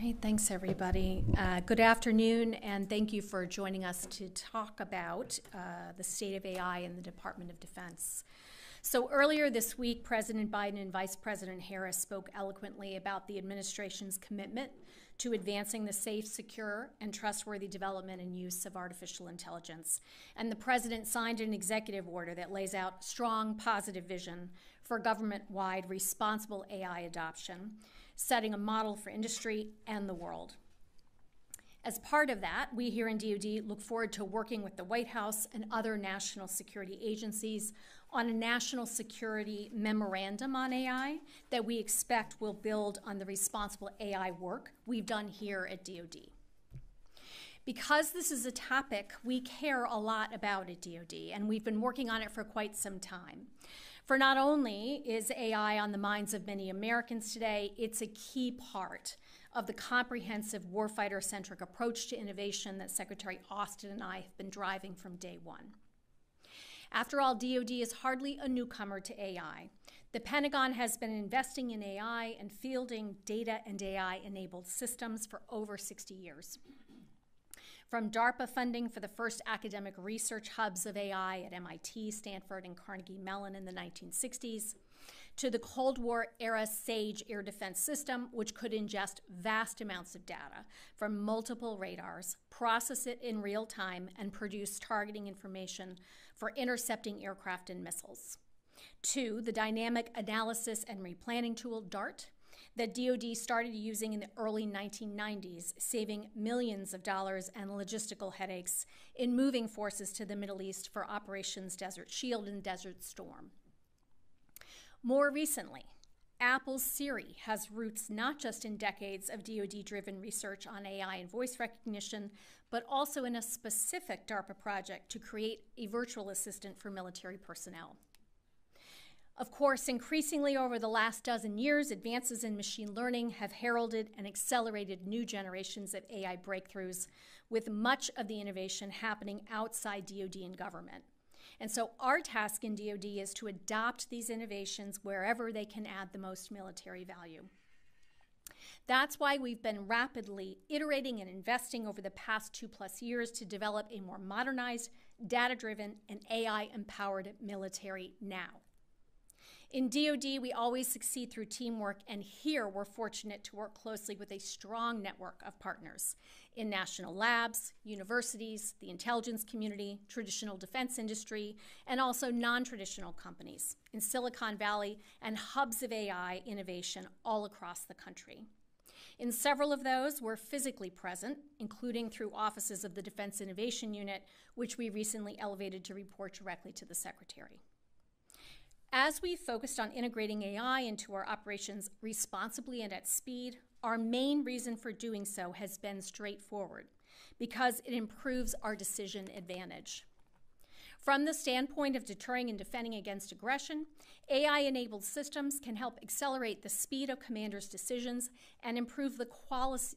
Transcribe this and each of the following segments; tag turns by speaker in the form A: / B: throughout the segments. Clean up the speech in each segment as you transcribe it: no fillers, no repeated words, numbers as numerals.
A: right, thanks everybody. Good afternoon, and thank you for joining us to talk about the state of AI in the Department of Defense. So earlier this week, President Biden and Vice President Harris spoke eloquently about the administration's commitment to advancing the safe, secure, and trustworthy development and use of artificial intelligence. And the president signed an executive order that lays out strong, positive vision for government-wide responsible AI adoption, setting a model for industry and the world. As part of that, we here in DoD look forward to working with the White House and other national security agencies on a national security memorandum on AI that we expect will build on the responsible AI work we've done here at DoD. Because this is a topic we care a lot about at DoD, and we've been working on it for quite some time. For not only is AI on the minds of many Americans today, it's a key part of the comprehensive warfighter-centric approach to innovation that Secretary Austin and I have been driving from day one. After all, DoD is hardly a newcomer to AI. The Pentagon has been investing in AI and fielding data and AI-enabled systems for over 60 years. From DARPA funding for the first academic research hubs of AI at MIT, Stanford, and Carnegie Mellon in the 1960s, to the Cold War-era SAGE air defense system, which could ingest vast amounts of data from multiple radars, process it in real time, and produce targeting information for intercepting aircraft and missiles. To the dynamic analysis and replanning tool, DART, that DoD started using in the early 1990s, saving millions of dollars and logistical headaches in moving forces to the Middle East for Operations Desert Shield and Desert Storm. More recently, Apple's Siri has roots not just in decades of DoD-driven research on AI and voice recognition, but also in a specific DARPA project to create a virtual assistant for military personnel. Of course, increasingly over the last dozen years, advances in machine learning have heralded and accelerated new generations of AI breakthroughs, with much of the innovation happening outside DoD and government. And so our task in DoD is to adopt these innovations wherever they can add the most military value. That's why we've been rapidly iterating and investing over the past 2+ years to develop a more modernized, data-driven, and AI-empowered military now. In DoD, we always succeed through teamwork, and here we're fortunate to work closely with a strong network of partners in national labs, universities, the intelligence community, traditional defense industry, and also non-traditional companies in Silicon Valley and hubs of AI innovation all across the country. In several of those, we're physically present, including through offices of the Defense Innovation Unit, which we recently elevated to report directly to the Secretary. As we've focused on integrating AI into our operations responsibly and at speed, our main reason for doing so has been straightforward, because it improves our decision advantage. From the standpoint of deterring and defending against aggression, AI-enabled systems can help accelerate the speed of commanders' decisions and improve the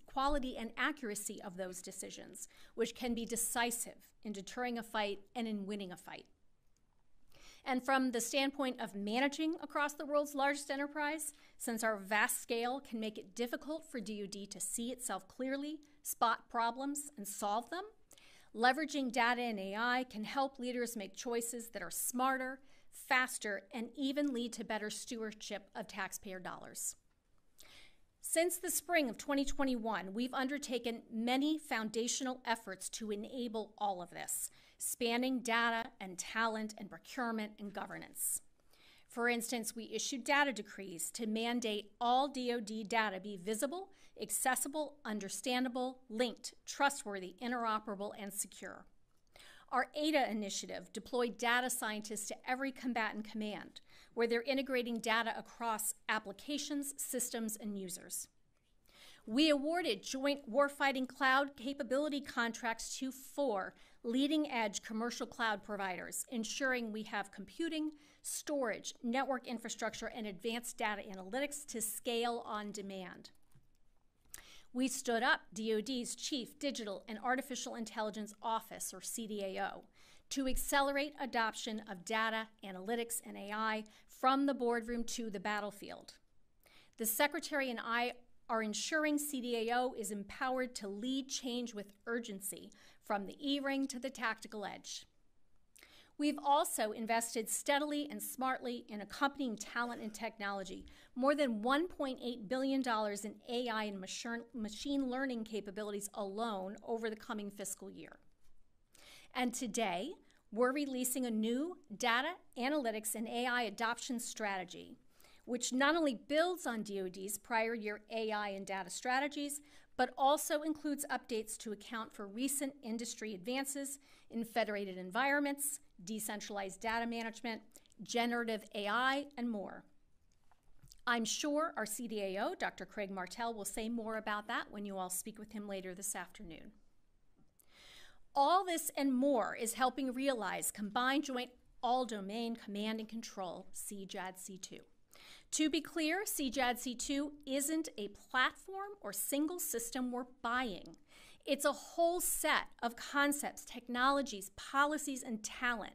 A: quality and accuracy of those decisions, which can be decisive in deterring a fight and in winning a fight. And from the standpoint of managing across the world's largest enterprise, since our vast scale can make it difficult for DoD to see itself clearly, spot problems, and solve them, leveraging data and AI can help leaders make choices that are smarter, faster, and even lead to better stewardship of taxpayer dollars. Since the spring of 2021, we've undertaken many foundational efforts to enable all of this, spanning data and talent and procurement and governance. For instance, we issued data decrees to mandate all DoD data be visible, accessible, understandable, linked, trustworthy, interoperable, and secure. Our ADA initiative deployed data scientists to every combatant command, where they're integrating data across applications, systems, and users. We awarded joint warfighting cloud capability contracts to 4 leading-edge commercial cloud providers, ensuring we have computing, storage, network infrastructure, and advanced data analytics to scale on demand. We stood up DoD's Chief Digital and Artificial Intelligence Office, or CDAO, to accelerate adoption of data, analytics, and AI from the boardroom to the battlefield. The Secretary and I are ensuring CDAO is empowered to lead change with urgency from the E-ring to the tactical edge. We've also invested steadily and smartly in accompanying talent and technology, more than $1.8 billion in AI and machine learning capabilities alone over the coming fiscal year. And today, we're releasing a new data, analytics, and AI adoption strategy, which not only builds on DoD's prior year AI and data strategies, but also includes updates to account for recent industry advances in federated environments, decentralized data management, generative AI, and more. I'm sure our CDAO, Dr. Craig Martell, will say more about that when you all speak with him later this afternoon. All this and more is helping realize Combined Joint All-Domain Command and Control, CJADC2. To be clear, CJADC2 isn't a platform or single system we're buying. It's a whole set of concepts, technologies, policies, and talent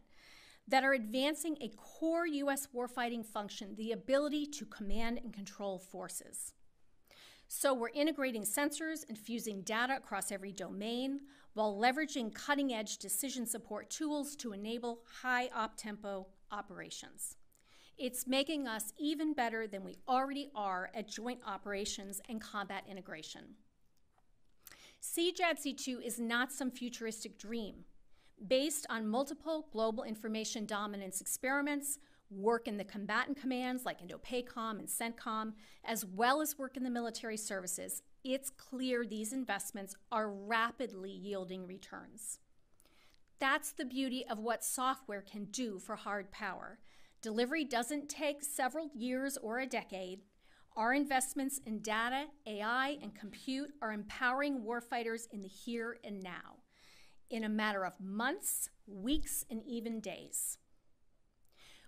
A: that are advancing a core U.S. warfighting function, the ability to command and control forces. So we're integrating sensors and fusing data across every domain while leveraging cutting-edge decision support tools to enable high op-tempo operations. It's making us even better than we already are at joint operations and combat integration. CJADC2 is not some futuristic dream. Based on multiple global information dominance experiments, work in the combatant commands like INDOPACOM and CENTCOM, as well as work in the military services, it's clear these investments are rapidly yielding returns. That's the beauty of what software can do for hard power. Delivery doesn't take several years or a decade. Our investments in data, AI, and compute are empowering warfighters in the here and now, in a matter of months, weeks, and even days.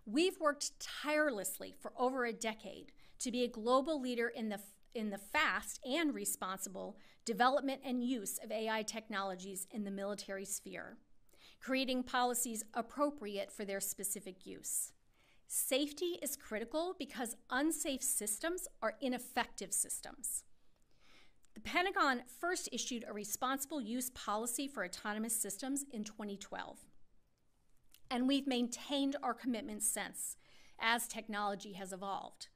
A: We've worked tirelessly for over a decade to be a global leader in the fast and responsible development and use of AI technologies in the military sphere, creating policies appropriate for their specific use. Safety is critical because unsafe systems are ineffective systems. The Pentagon first issued a responsible use policy for autonomous systems in 2012. And we've maintained our commitment since, as technology has evolved,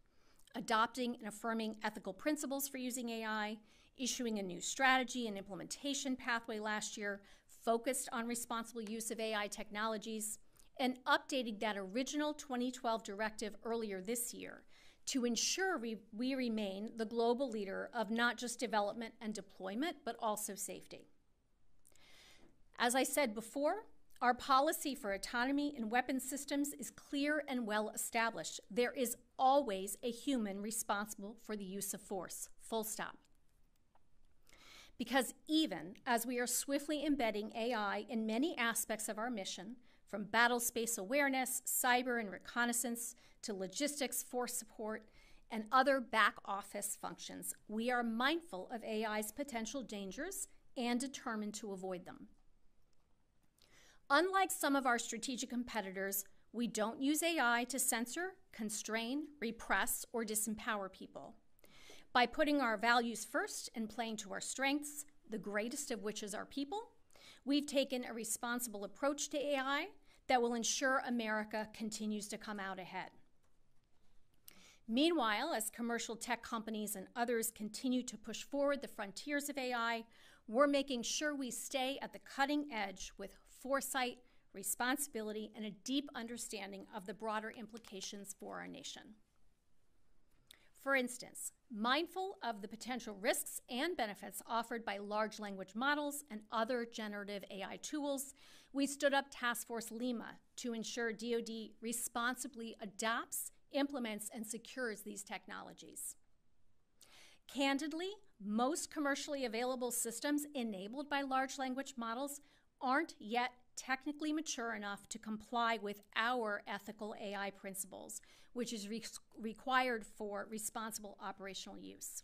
A: adopting and affirming ethical principles for using AI, issuing a new strategy and implementation pathway last year focused on responsible use of AI technologies, and updating that original 2012 directive earlier this year to ensure we remain the global leader of not just development and deployment, but also safety. As I said before, our policy for autonomy in weapons systems is clear and well established. There is always a human responsible for the use of force, full stop. Because even as we are swiftly embedding AI in many aspects of our mission, from battle space awareness, cyber and reconnaissance, to logistics, force support, and other back office functions, we are mindful of AI's potential dangers and determined to avoid them. Unlike some of our strategic competitors, we don't use AI to censor, constrain, repress, or disempower people. By putting our values first and playing to our strengths, the greatest of which is our people, we've taken a responsible approach to AI that will ensure America continues to come out ahead. Meanwhile, as commercial tech companies and others continue to push forward the frontiers of AI, we're making sure we stay at the cutting edge with foresight, responsibility, and a deep understanding of the broader implications for our nation. For instance, mindful of the potential risks and benefits offered by large language models and other generative AI tools, we stood up Task Force Lima to ensure DoD responsibly adopts, implements, and secures these technologies. Candidly, most commercially available systems enabled by large language models aren't yet technically mature enough to comply with our ethical AI principles, which is required for responsible operational use.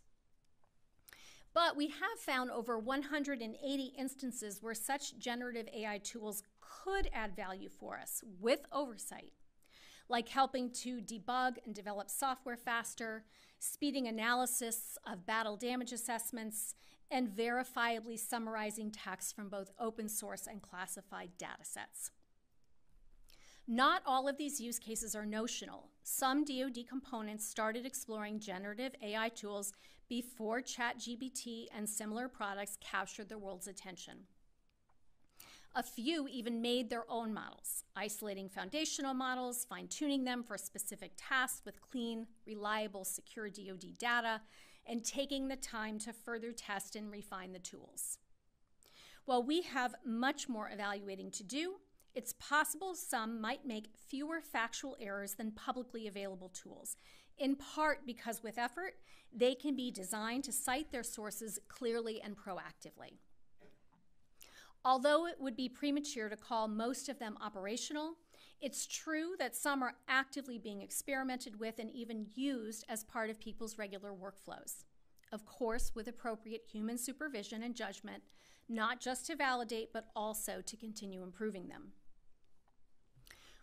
A: But we have found over 180 instances where such generative AI tools could add value for us with oversight, like helping to debug and develop software faster, speeding analysis of battle damage assessments, and verifiably summarizing text from both open source and classified data sets. Not all of these use cases are notional. Some DoD components started exploring generative AI tools before ChatGPT and similar products captured the world's attention. A few even made their own models, isolating foundational models, fine-tuning them for specific tasks with clean, reliable, secure DoD data, and taking the time to further test and refine the tools. While we have much more evaluating to do, it's possible some might make fewer factual errors than publicly available tools, in part because with effort, they can be designed to cite their sources clearly and proactively. Although it would be premature to call most of them operational, it's true that some are actively being experimented with and even used as part of people's regular workflows. Of course, with appropriate human supervision and judgment, not just to validate, but also to continue improving them.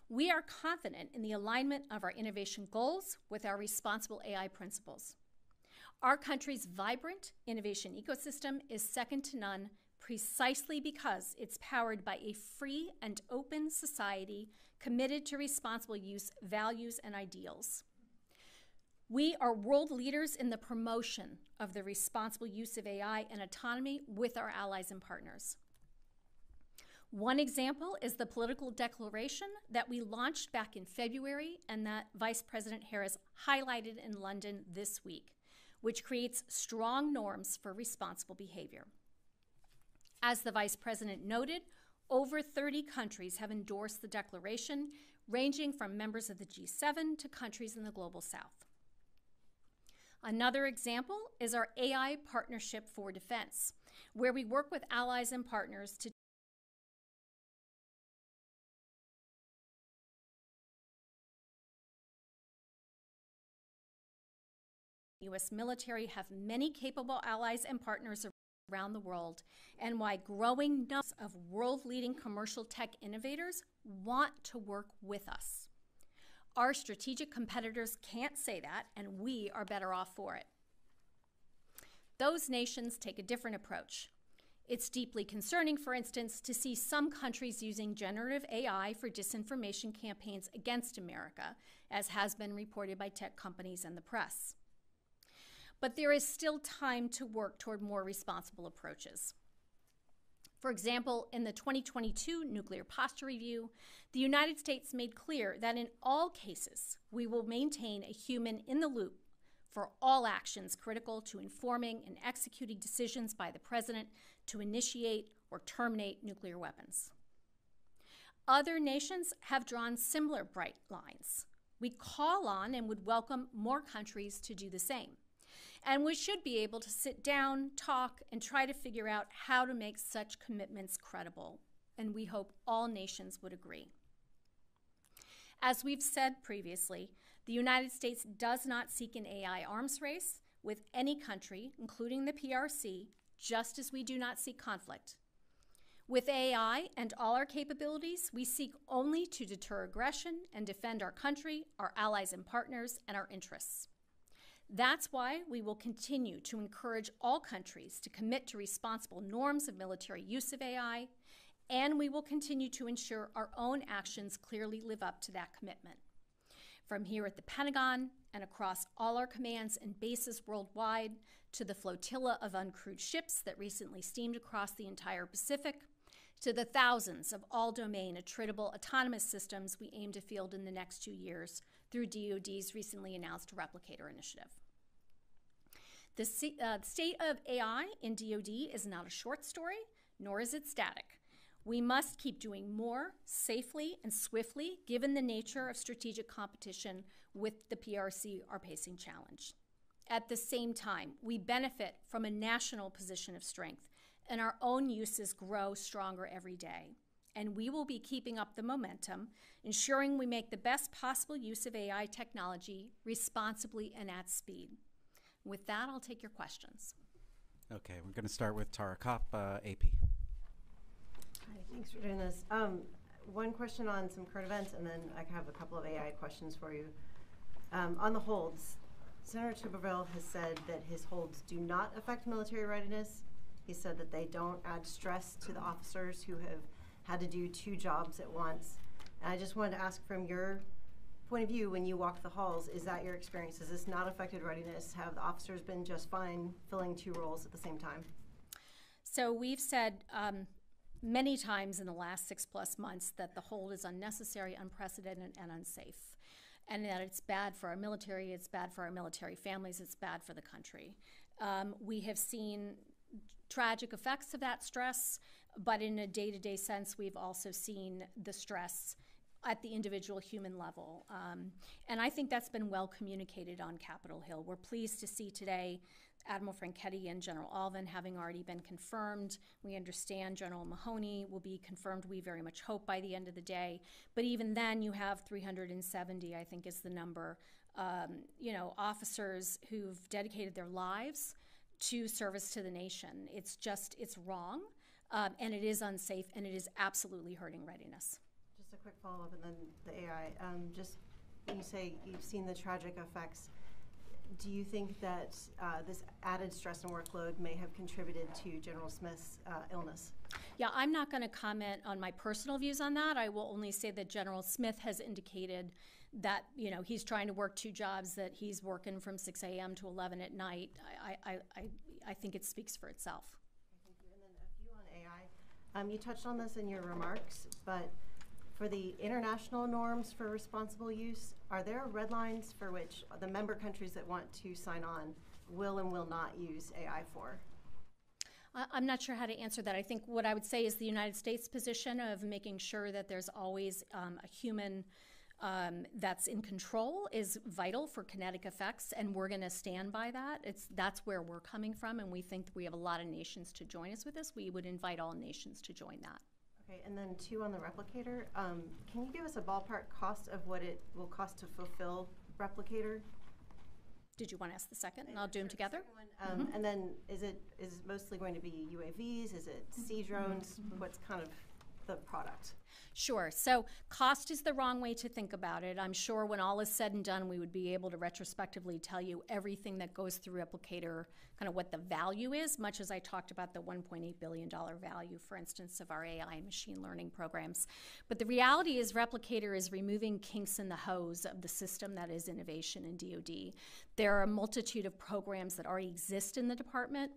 A: We are confident in the alignment of our innovation goals with our responsible AI principles. Our country's vibrant innovation ecosystem is second to none precisely because it's powered by a free and open society committed to responsible use values and ideals. We are world leaders in the promotion of the responsible use of AI and autonomy with our allies and partners. One example is the political declaration that we launched back in February and that Vice President Harris highlighted in London this week, which creates strong norms for responsible behavior. As the Vice President noted, over 30 countries have endorsed the declaration, ranging from members of the G7 to countries in the Global South. Another example is our AI Partnership for Defense, where we work with allies and partners to U.S. military have many capable allies and partners around the world, and why growing numbers of world-leading commercial tech innovators want to work with us. Our strategic competitors can't say that, and we are better off for it. Those nations take a different approach. It's deeply concerning, for instance, to see some countries using generative AI for disinformation campaigns against America, as has been reported by tech companies and the press. But there is still time to work toward more responsible approaches. For example, in the 2022 Nuclear Posture Review, the United States made clear that in all cases, we will maintain a human in the loop for all actions critical to informing and executing decisions by the President to initiate or terminate nuclear weapons. Other nations have drawn similar bright lines. We call on and would welcome more countries to do the same. And we should be able to sit down, talk, and try to figure out how to make such commitments credible. And we hope all nations would agree. As we've said previously, the United States does not seek an AI arms race with any country, including the PRC, just as we do not seek conflict. With AI and all our capabilities, we seek only to deter aggression and defend our country, our allies and partners, and our interests. That's why we will continue to encourage all countries to commit to responsible norms of military use of AI, and we will continue to ensure our own actions clearly live up to that commitment. From here at the Pentagon and across all our commands and bases worldwide, to the flotilla of uncrewed ships that recently steamed across the entire Pacific, to the thousands of all-domain attritable autonomous systems we aim to field in the next 2 years through DoD's recently announced Replicator initiative. The state of AI in DoD is not a short story, nor is it static. We must keep doing more safely and swiftly, given the nature of strategic competition with the PRC, our pacing challenge. At the same time, we benefit from a national position of strength, and our own uses grow stronger every day. And we will be keeping up the momentum, ensuring we make the best possible use of AI technology responsibly and at speed. With that, I'll take your questions.
B: Okay, we're going to start with Tara Kopp, AP.
C: Hi, thanks for doing this.
B: one question on some current events, and then I have a couple of AI questions for you. On the holds, Senator Tuberville has said that his holds do not affect military readiness. He said that they don't add stress to the officers who have had to do 2 jobs at once. And I just wanted to ask, from your point of view, when you walk the halls, is that your experience? Has this not affected readiness? Have the officers been just fine filling 2 roles at the same time?
A: So we've said many times in the last 6+ months that the hold is unnecessary, unprecedented, and unsafe, and that it's bad for our military, it's bad for our military families, it's bad for the country. We have seen tragic effects of that stress, but in a day-to-day sense, we've also seen the stress at the individual human level. And I think that's been well communicated on Capitol Hill. We're pleased to see today Admiral Franchetti and General Alvin having already been confirmed. We understand General Mahoney will be confirmed, we very much hope, by the end of the day. But even then, you have 370, I think is the number, officers who've dedicated their lives to service to the nation. It's wrong, and it is unsafe, and it is absolutely hurting readiness.
B: Just a quick follow-up, and then the AI. Just when you say you've seen the tragic effects, do you think that this added stress and workload may have contributed to General Smith's illness?
A: Yeah, I'm not going to comment on my personal views on that. I will only say that General Smith has indicated that, he's trying to work 2 jobs, that he's working from 6 a.m. to 11 at night. I think it speaks for itself.
B: Thank you. And then a few on AI. You touched on this in your remarks, but for the international norms for responsible use, are there red lines for which the member countries that want to sign on will and will not use AI for?
A: I'm not sure how to answer that. I think what I would say is the United States position of making sure that there's always a human that's in control is vital for kinetic effects, and we're going to stand by that. That's where we're coming from, and we think that we have a lot of nations to join us with this. We would invite all nations to join that.
B: Okay, and then 2 on the replicator. Can you give us a ballpark cost of what it will cost to fulfill replicator?
A: Did you want to ask the second? And I'll do them together.
B: And then is it mostly going to be UAVs? Is it sea drones? What's kind of the product?
A: Sure. So cost is the wrong way to think about it. I'm sure when all is said and done, we would be able to retrospectively tell you everything that goes through Replicator, kind of what the value is, much as I talked about the $1.8 billion value, for instance, of our AI and machine learning programs. But the reality is Replicator is removing kinks in the hose of the system that is innovation in DoD. There are a multitude of programs that already exist in the department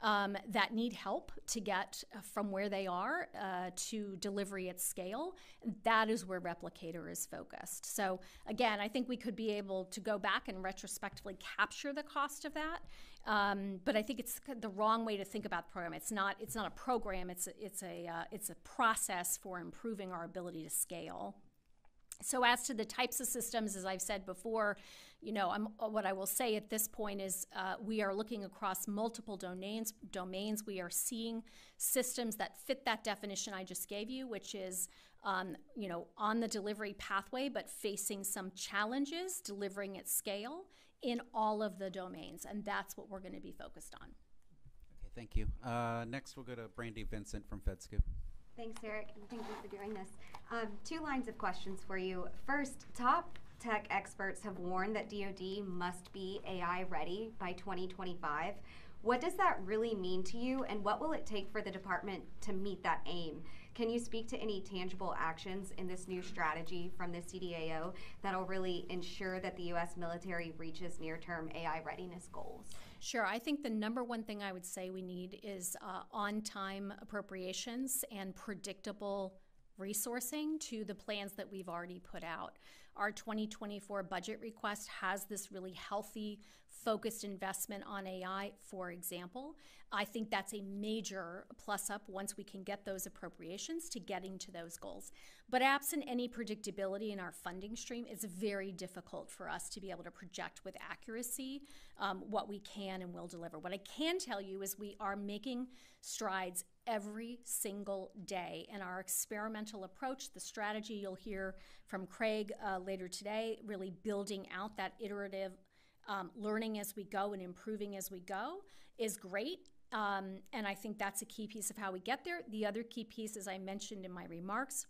A: that need help to get from where they are to delivery at scale. That is where Replicator is focused. So again, I think we could be able to go back and retrospectively capture the cost of that. But I think it's the wrong way to think about the program. It's not a program. It's a process for improving our ability to scale. So as to the types of systems, as I've said before, what I will say at this point is we are looking across multiple domains. We are seeing systems that fit that definition I just gave you, which is, on the delivery pathway, but facing some challenges delivering at scale in all of the domains. And that's what we're going to be focused on.
C: Okay, thank you. Next, we'll go to Brandy Vincent from FedScoop.
D: Thanks, Eric, and thank you for doing this. 2 lines of questions for you. First, top tech experts have warned that DoD must be AI ready by 2025. What does that really mean to you, and what will it take for the department to meet that aim? Can you speak to any tangible actions in this new strategy from the CDAO that will really ensure that the U.S. military reaches near-term AI readiness goals?
A: Sure. I think the number one thing I would say we need is on-time appropriations and predictable resourcing to the plans that we've already put out. Our 2024 budget request has this really healthy, focused investment on AI, for example. I think that's a major plus up once we can get those appropriations to getting to those goals. But absent any predictability in our funding stream, it's very difficult for us to be able to project with accuracy what we can and will deliver. What I can tell you is we are making strides every single day. And our experimental approach, the strategy you'll hear from Craig later today, really building out that iterative learning as we go and improving as we go is great. And I think that's a key piece of how we get there. The other key piece, as I mentioned in my remarks,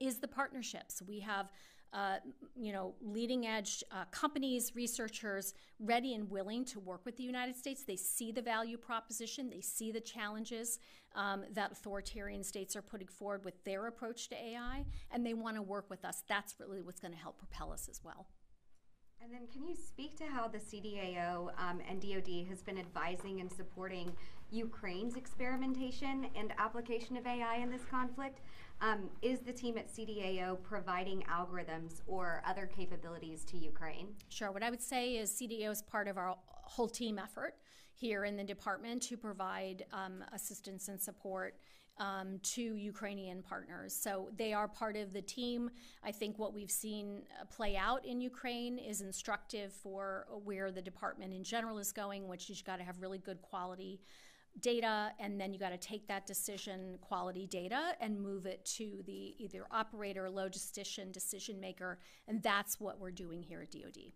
A: is the partnerships. We have leading edge companies, researchers ready and willing to work with the United States. They see the value proposition. They see the challenges that authoritarian states are putting forward with their approach to AI, and they want to work with us. That's really what's going to help propel us as well.
D: And then can you speak to how the CDAO and DoD has been advising and supporting Ukraine's experimentation and application of AI in this conflict? Is the team at CDAO providing algorithms or other capabilities to Ukraine?
A: Sure. What I would say is CDAO is part of our whole team effort here in the department to provide assistance and support to Ukrainian partners. So they are part of the team. I think what we've seen play out in Ukraine is instructive for where the department in general is going, which is you've got to have really good quality data, and then you got to take that decision quality data and move it to the either operator or logistician decision maker, and that's what we're doing here at DoD.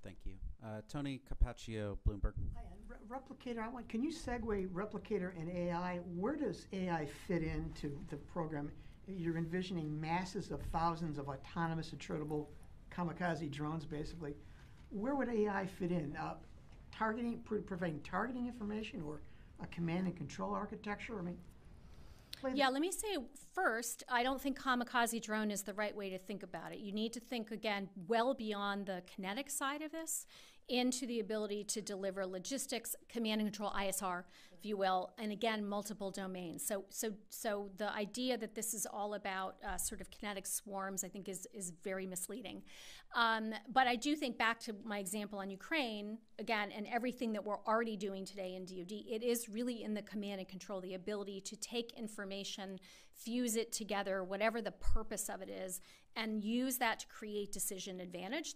C: Thank you. Tony Capaccio, Bloomberg.
E: Hi, Replicator, can you segue Replicator and AI? Where does AI fit into the program? You're envisioning masses of thousands of autonomous, attritable kamikaze drones, basically. Where would AI fit in? Providing targeting information or a command and control architecture? I mean,
A: let me say first, I don't think kamikaze drone is the right way to think about it. You need to think, again, well beyond the kinetic side of this into the ability to deliver logistics, command and control, ISR, if you will, and again, multiple domains. So the idea that this is all about sort of kinetic swarms, I think is very misleading. But I do think back to my example on Ukraine, again, and everything that we're already doing today in DoD, it is really in the command and control, the ability to take information, fuse it together, whatever the purpose of it is, and use that to create decision advantage.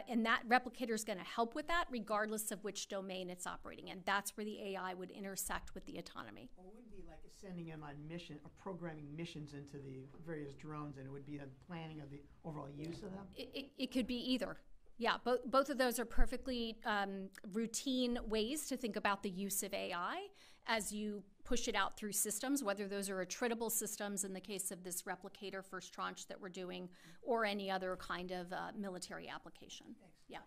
A: And that replicator is going to help with that regardless of which domain it's operating in. That's where the AI would intersect with the autonomy.
E: Well, it wouldn't be like sending them on mission or programming missions into the various drones, and it would be the planning of the overall use of them?
A: It could be either. Yeah, both of those are perfectly routine ways to think about the use of AI as you push it out through systems, whether those are attritable systems in the case of this replicator first tranche that we're doing, or any other kind of military application.
E: Thanks.
A: Yeah.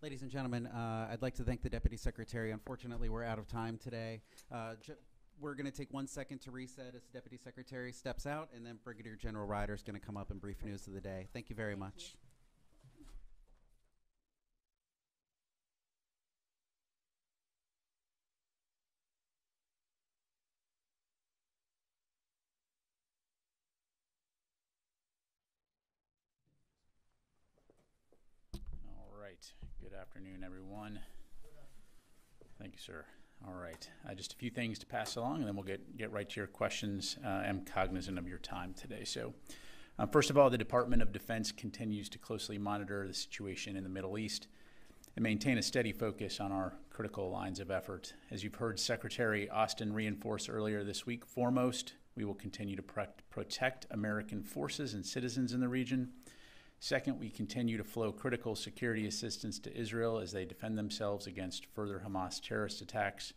C: Ladies and gentlemen, I'd like to thank the Deputy Secretary. Unfortunately, we're out of time today. We're going to take 1 second to reset as the Deputy Secretary steps out, and then Brigadier General Ryder is going to come up and brief news of the day. Thank you very much.
F: Good afternoon, everyone. Thank you, sir. All right, just a few things to pass along, and then we'll get right to your questions. I'm cognizant of your time today. So, first of all, the Department of Defense continues to closely monitor the situation in the Middle East and maintain a steady focus on our critical lines of effort. As you've heard Secretary Austin reinforce earlier this week, foremost, we will continue to protect American forces and citizens in the region. Second, we continue to flow critical security assistance to Israel as they defend themselves against further Hamas terrorist attacks.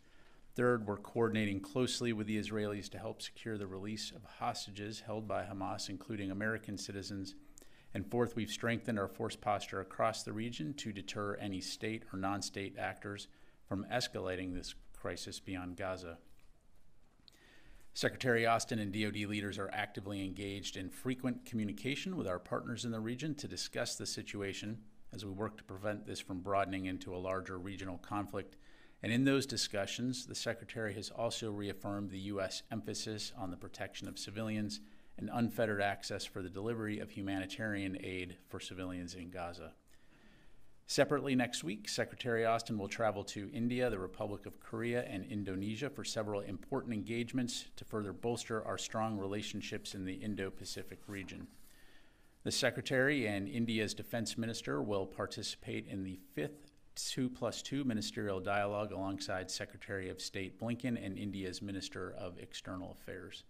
F: Third, we're coordinating closely with the Israelis to help secure the release of hostages held by Hamas, including American citizens. And fourth, we've strengthened our force posture across the region to deter any state or non-state actors from escalating this crisis beyond Gaza. Secretary Austin and DoD leaders are actively engaged in frequent communication with our partners in the region to discuss the situation as we work to prevent this from broadening into a larger regional conflict. And in those discussions, the Secretary has also reaffirmed the U.S. emphasis on the protection of civilians and unfettered access for the delivery of humanitarian aid for civilians in Gaza. Separately, next week, Secretary Austin will travel to India, the Republic of Korea, and Indonesia for several important engagements to further bolster our strong relationships in the Indo-Pacific region. The Secretary and India's Defense Minister will participate in the 5th 2+2 ministerial dialogue alongside Secretary of State Blinken and India's Minister of External Affairs.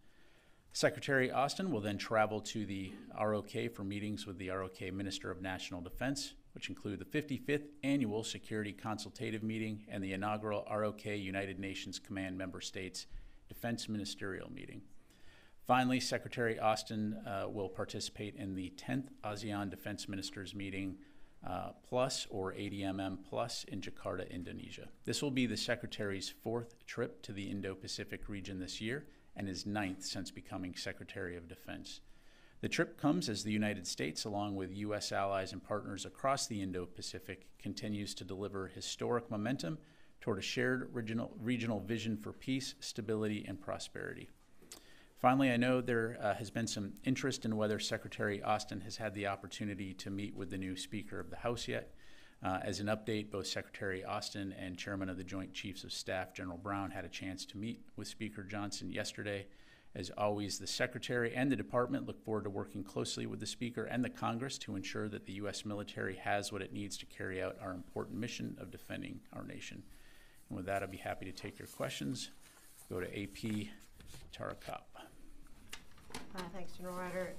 F: Secretary Austin will then travel to the ROK for meetings with the ROK Minister of National Defense, which include the 55th Annual Security Consultative Meeting and the inaugural ROK United Nations Command Member States Defense Ministerial Meeting. Finally, Secretary Austin will participate in the 10th ASEAN Defense Ministers Meeting Plus, or ADMM Plus, in Jakarta, Indonesia. This will be the Secretary's 4th trip to the Indo-Pacific region this year and his 9th since becoming Secretary of Defense. The trip comes as the United States, along with U.S. allies and partners across the Indo-Pacific, continues to deliver historic momentum toward a shared regional vision for peace, stability, and prosperity. Finally, I know there has been some interest in whether Secretary Austin has had the opportunity to meet with the new Speaker of the House yet. As an update, both Secretary Austin and Chairman of the Joint Chiefs of Staff, General Brown, had a chance to meet with Speaker Johnson yesterday. As always, the Secretary and the Department look forward to working closely with the Speaker and the Congress to ensure that the U.S. military has what it needs to carry out our important mission of defending our nation. And with that, I'd be happy to take your questions. Go to AP Tarakap.
B: Thanks, General Ryder.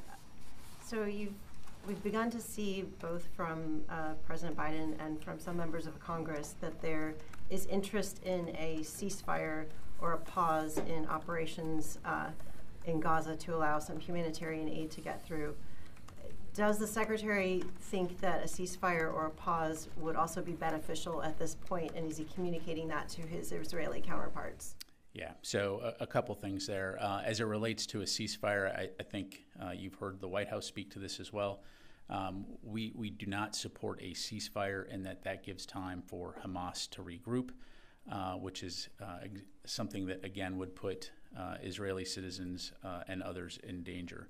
B: So we've begun to see both from President Biden and from some members of Congress that there is interest in a ceasefire or a pause in operations in Gaza to allow some humanitarian aid to get through. Does the Secretary think that a ceasefire or a pause would also be beneficial at this point, and is he communicating that to his Israeli counterparts?
F: Yeah, so a couple things there. As it relates to a ceasefire, I think you've heard the White House speak to this as well. We do not support a ceasefire, and that gives time for Hamas to regroup, which is something that, again, would put Israeli citizens and others in danger.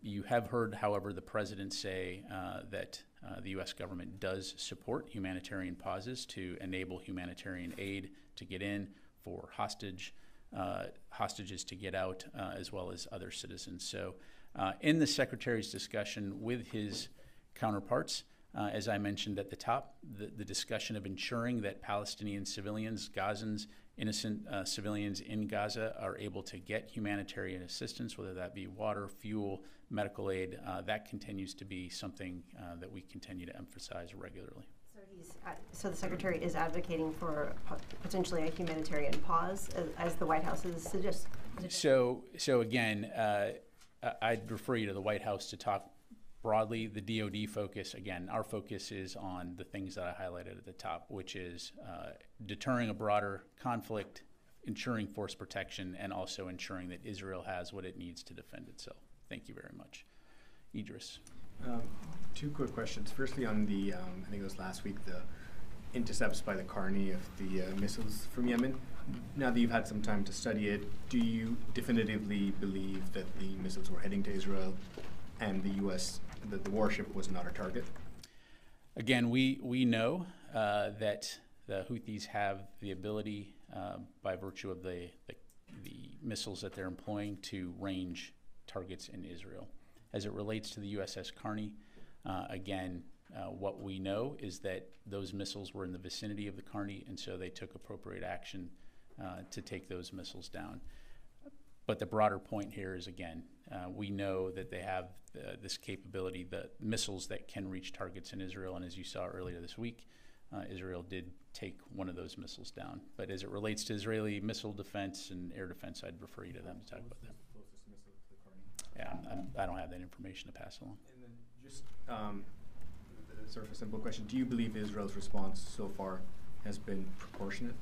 F: You have heard, however, the President say that the U.S. government does support humanitarian pauses to enable humanitarian aid to get in, for hostages to get out, as well as other citizens. So in the Secretary's discussion with his counterparts, as I mentioned at the top, the discussion of ensuring that Palestinian civilians, Gazans, innocent civilians in Gaza are able to get humanitarian assistance, whether that be water, fuel, medical aid, that continues to be something that we continue to emphasize regularly.
B: So the Secretary is advocating for potentially a humanitarian pause, as the White House has suggested.
F: So again, I'd refer you to the White House to talk broadly. The DoD focus, again, our focus is on the things that I highlighted at the top, which is deterring a broader conflict, ensuring force protection, and also ensuring that Israel has what it needs to defend itself. Thank you very much. Idris.
G: Two quick questions. Firstly, on the, I think it was last week, the intercepts by the Carney of the missiles from Yemen. Now that you've had some time to study it, do you definitively believe that the missiles were heading to Israel and the U.S., that the warship was not a target?
F: Again, we know that the Houthis have the ability, by virtue of the missiles that they're employing, to range targets in Israel. As it relates to the USS Carney, again, what we know is that those missiles were in the vicinity of the Carney, and so they took appropriate action to take those missiles down. But the broader point here is, again, we know that they have this capability, the missiles that can reach targets in Israel, and as you saw earlier this week, Israel did take one of those missiles down. But as it relates to Israeli missile defense and air defense, I'd refer you to them to talk about that. Yeah, I don't have that information to pass along.
G: And then just sort of a simple question. Do you believe Israel's response so far has been proportionate?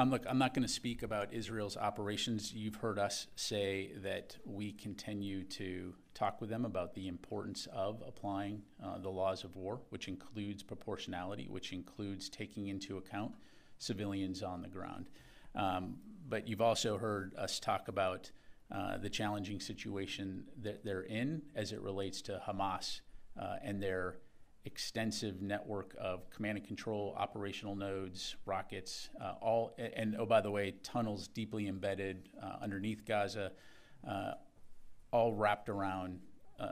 F: Look, I'm not going to speak about Israel's operations. You've heard us say that we continue to talk with them about the importance of applying the laws of war, which includes proportionality, which includes taking into account civilians on the ground. But you've also heard us talk about the challenging situation that they're in as it relates to Hamas and their extensive network of command and control, operational nodes, rockets, and oh, by the way, tunnels deeply embedded underneath Gaza, all wrapped around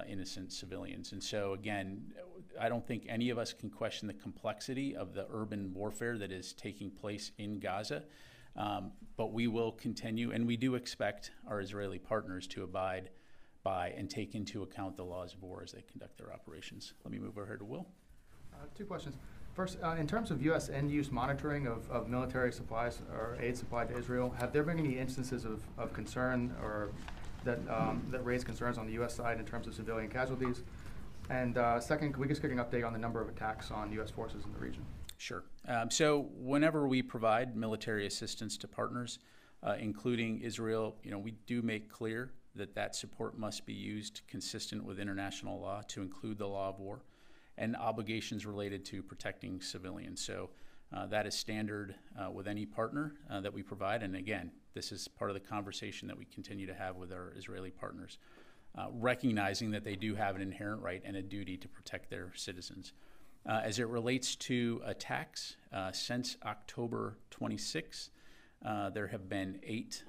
F: innocent civilians. And so, again, I don't think any of us can question the complexity of the urban warfare that is taking place in Gaza. But we will continue, and we do expect our Israeli partners to abide by and take into account the laws of war as they conduct their operations. Let me move over here to Will.
H: Two questions. First, in terms of U.S. end-use monitoring of military supplies or aid supplied to Israel, have there been any instances of concern or that raised concerns on the U.S. side in terms of civilian casualties? And second, could we just get an update on the number of attacks on U.S. forces in the region?
F: Sure. So whenever we provide military assistance to partners, including Israel, we do make clear that that support must be used consistent with international law to include the law of war and obligations related to protecting civilians. So that is standard with any partner that we provide. And again, this is part of the conversation that we continue to have with our Israeli partners, recognizing that they do have an inherent right and a duty to protect their citizens. As it relates to attacks, since October 26, there have been 8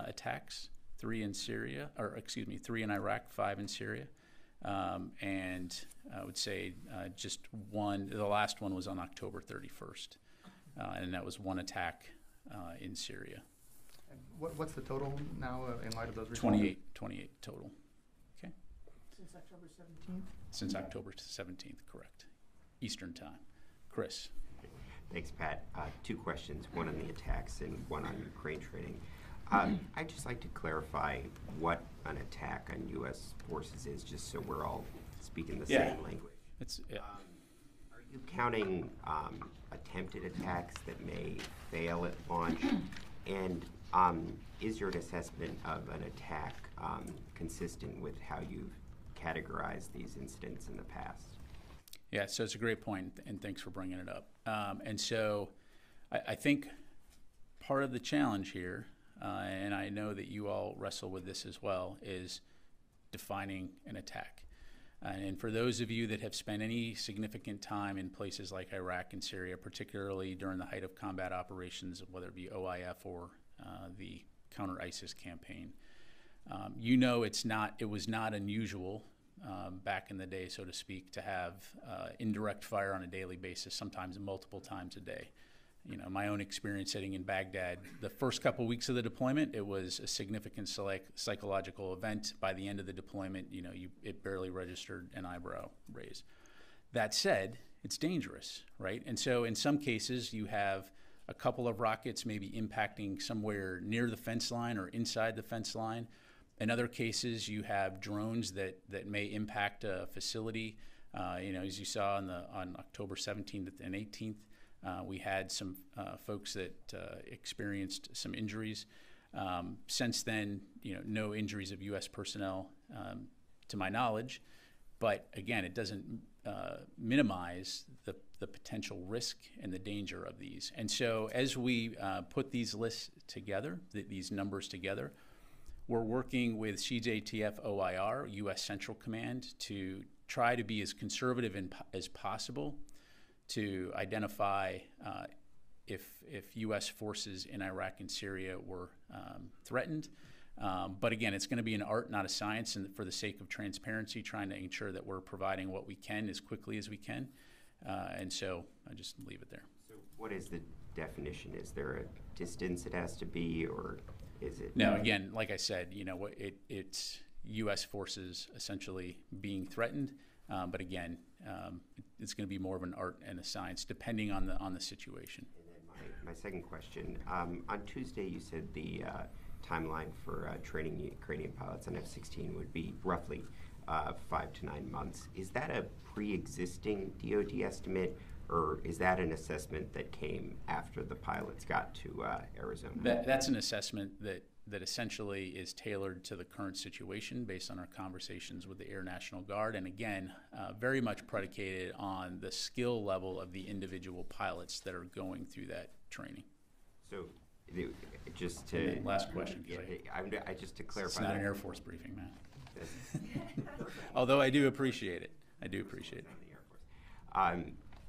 F: attacks, 3 in Iraq, 5 in Syria. And I would say just one, the last one was on October 31st, and that was one attack in Syria.
H: And what's the total now in light of those results?
F: 28 total. Okay.
E: Since October 17th?
F: Since October 17th, correct. Eastern time. Chris.
I: Thanks, Pat. 2 questions, one on the attacks and one on Ukraine training. I'd just like to clarify what an attack on U.S. forces is, just so we're all speaking the same language. Are you counting attempted attacks that may fail at launch? And is your assessment of an attack consistent with how you've categorized these incidents in the past?
F: Yeah, so it's a great point, and thanks for bringing it up. And so I think part of the challenge here, and I know that you all wrestle with this as well, is defining an attack. And for those of you that have spent any significant time in places like Iraq and Syria, particularly during the height of combat operations, whether it be OIF or the counter-ISIS campaign, it was not unusual back in the day, so to speak, to have indirect fire on a daily basis, sometimes multiple times a day. My own experience sitting in Baghdad, the first couple weeks of the deployment, it was a significant psychological event. By the end of the deployment, it barely registered an eyebrow raise. That said, it's dangerous, right? And so in some cases, you have a couple of rockets maybe impacting somewhere near the fence line or inside the fence line. In other cases, you have drones that may impact a facility. As you saw on October 17th and 18th, we had some folks that experienced some injuries. Since then, no injuries of U.S. personnel to my knowledge. But again, it doesn't minimize the potential risk and the danger of these. And so as we put these lists together, these numbers together, we're working with CJTF OIR, U.S. Central Command, to try to be as conservative as possible to identify if U.S. forces in Iraq and Syria were threatened. But again, it's going to be an art, not a science, and for the sake of transparency, trying to ensure that we're providing what we can as quickly as we can. And so I just leave it there.
I: So what is the definition? Is there a distance it has to be, or is it?
F: No, again, like I said, it's U.S. forces essentially being threatened. But again, it's going to be more of an art and a science, depending on the situation.
I: And then my second question. On Tuesday, you said the timeline for training Ukrainian pilots on F-16 would be roughly 5 to 9 months. Is that a pre-existing DoD estimate, or is that an assessment that came after the pilots got to Arizona?
F: That's an assessment that essentially is tailored to the current situation based on our conversations with the Air National Guard, and again, very much predicated on the skill level of the individual pilots that are going through that training.
I: So, just to
F: last question,
I: just to clarify,
F: it's not an Air Force briefing, man. Although I do appreciate it.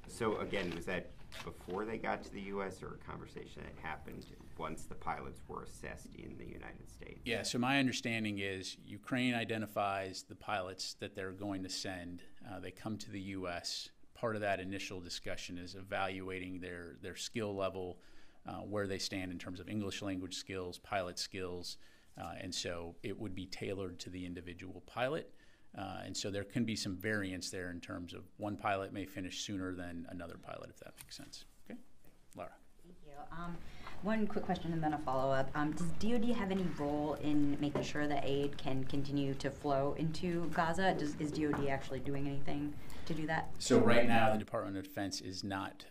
I: So again, was that before they got to the U.S. or a conversation that happened once the pilots were assessed in the United States?
F: Yeah, so my understanding is Ukraine identifies the pilots that they're going to send. They come to the U.S. Part of that initial discussion is evaluating their skill level, where they stand in terms of English language skills, pilot skills, and so it would be tailored to the individual pilot. And so there can be some variance there in terms of one pilot may finish sooner than another pilot, if that makes sense. Okay, Laura.
J: Thank you. One quick question and then a follow-up. Does DoD have any role in making sure that aid can continue to flow into Gaza? Is DoD actually doing anything to do that?
F: So right now, the Department of Defense is not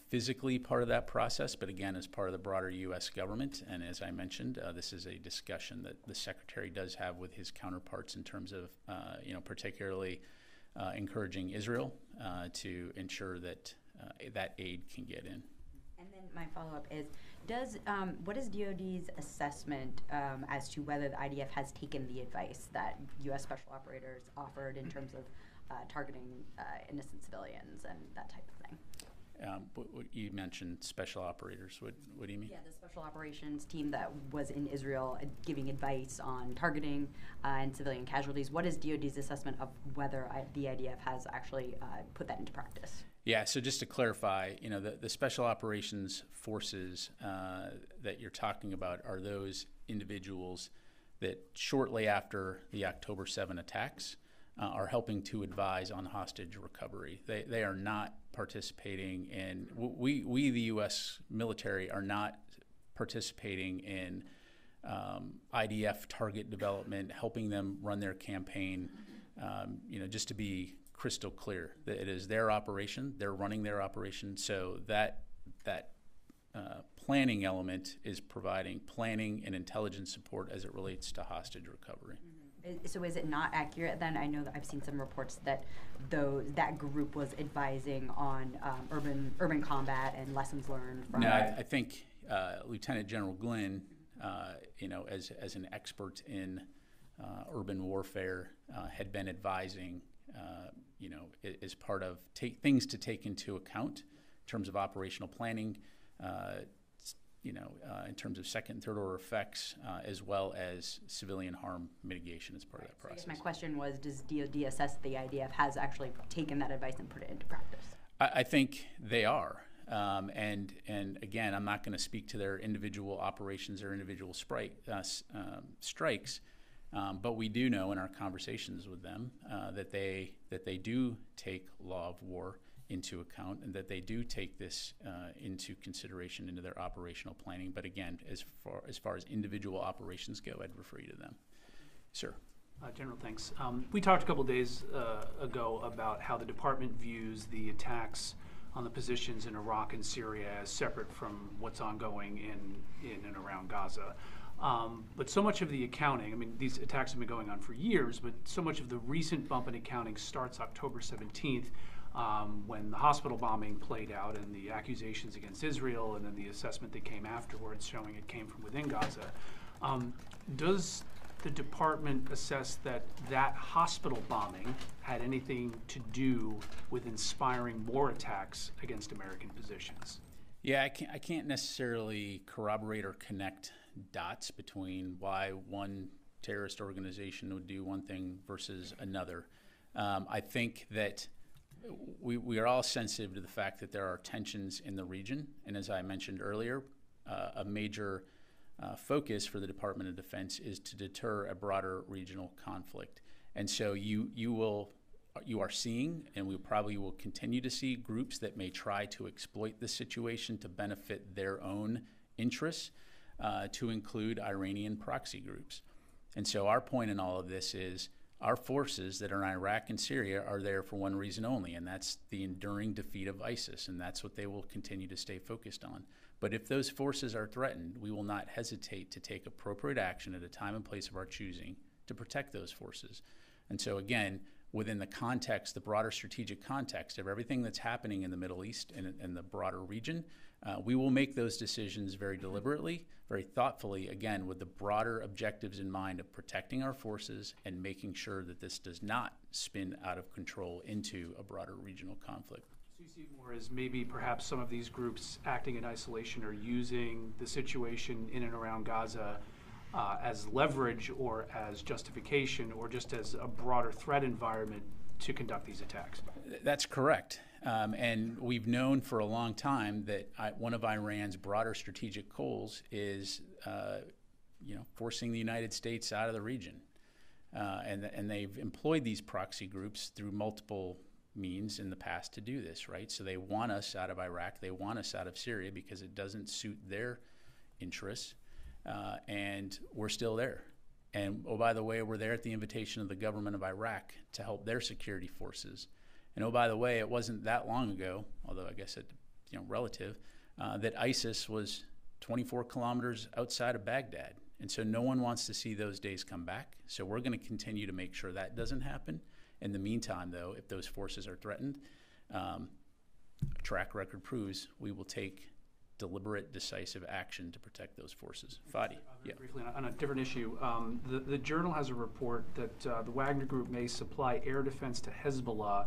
F: physically part of that process, but again, as part of the broader U.S. government. And as I mentioned, this is a discussion that the Secretary does have with his counterparts in terms of, particularly encouraging Israel to ensure that that aid can get in.
J: And then my follow-up is, what is DoD's assessment as to whether the IDF has taken the advice that U.S. special operators offered in terms of targeting innocent civilians and that type of thing?
F: You mentioned special operators. What do you mean?
J: Yeah, the special operations team that was in Israel giving advice on targeting and civilian casualties. What is DoD's assessment of whether the IDF has actually put that into practice?
F: Yeah, so just to clarify, the special operations forces that you're talking about are those individuals that shortly after the October 7 attacks are helping to advise on hostage recovery. They are not participating in, we the U.S. military are not participating in IDF target development, helping them run their campaign, just to be crystal clear that it is their operation, they're running their operation, so that planning element is providing planning and intelligence support as it relates to hostage recovery.
J: Mm-hmm. So is it not accurate then? I know that I've seen some reports that that group was advising on urban combat and lessons learned from.
F: No, I think Lieutenant General Glynn, as an expert in urban warfare, had been advising, as part of things to take into account in terms of operational planning, in terms of second and third order effects, as well as civilian harm mitigation as part of that process.
J: So I guess my question was, does DoD assess the IDF has actually taken that advice and put it into practice?
F: I think they are. And again, I'm not going to speak to their individual operations or individual strikes, but we do know in our conversations with them that they do take law of war into account and that they do take this into consideration into their operational planning. But again, as far as individual operations go, I'd refer you to them. Sir.
K: General, thanks. We talked a couple days ago about how the department views the attacks on the positions in Iraq and Syria as separate from what's ongoing in and around Gaza. But so much of the accounting, these attacks have been going on for years, but so much of the recent bump in accounting starts October 17th, when the hospital bombing played out and the accusations against Israel and then the assessment that came afterwards showing it came from within Gaza. Does the department assess that hospital bombing had anything to do with inspiring more attacks against American positions?
F: Yeah, I can't necessarily corroborate or connect dots between why one terrorist organization would do one thing versus another. I think that we are all sensitive to the fact that there are tensions in the region, and as I mentioned earlier, a major focus for the Department of Defense is to deter a broader regional conflict. And so you are seeing, and we probably will continue to see, groups that may try to exploit the situation to benefit their own interests, to include Iranian proxy groups. And so our point in all of this is our forces that are in Iraq and Syria are there for one reason only, and that's the enduring defeat of ISIS, and that's what they will continue to stay focused on. But if those forces are threatened, we will not hesitate to take appropriate action at a time and place of our choosing to protect those forces. And so again, within the context, the broader strategic context of everything that's happening in the Middle East and the broader region, we will make those decisions very deliberately, very thoughtfully, again, with the broader objectives in mind of protecting our forces and making sure that this does not spin out of control into a broader regional conflict.
K: So you see it more as maybe perhaps some of these groups acting in isolation or using the situation in and around Gaza as leverage or as justification or just as a broader threat environment to conduct these attacks.
F: That's correct. And we've known for a long time that one of Iran's broader strategic goals is, forcing the United States out of the region. And they've employed these proxy groups through multiple means in the past to do this, right? So they want us out of Iraq, they want us out of Syria because it doesn't suit their interests, and we're still there. And oh, by the way, we're there at the invitation of the government of Iraq to help their security forces. And oh, by the way, it wasn't that long ago, although I guess it, relative, that ISIS was 24 kilometers outside of Baghdad. And so no one wants to see those days come back. So we're going to continue to make sure that doesn't happen. In the meantime, though, if those forces are threatened, track record proves we will take deliberate, decisive action to protect those forces. Fadi. Yeah.
K: Briefly, on a different issue, the Journal has a report that the Wagner Group may supply air defense to Hezbollah.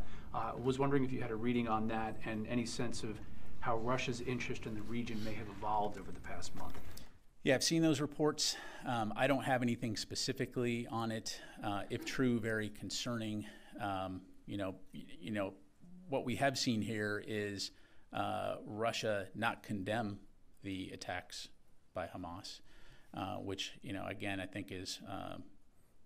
K: Was wondering if you had a reading on that and any sense of how Russia's interest in the region may have evolved over the past month.
F: Yeah, I've seen those reports. I don't have anything specifically on it. If true, very concerning. What we have seen here is Russia not condemn the attacks by Hamas, which, again, I think is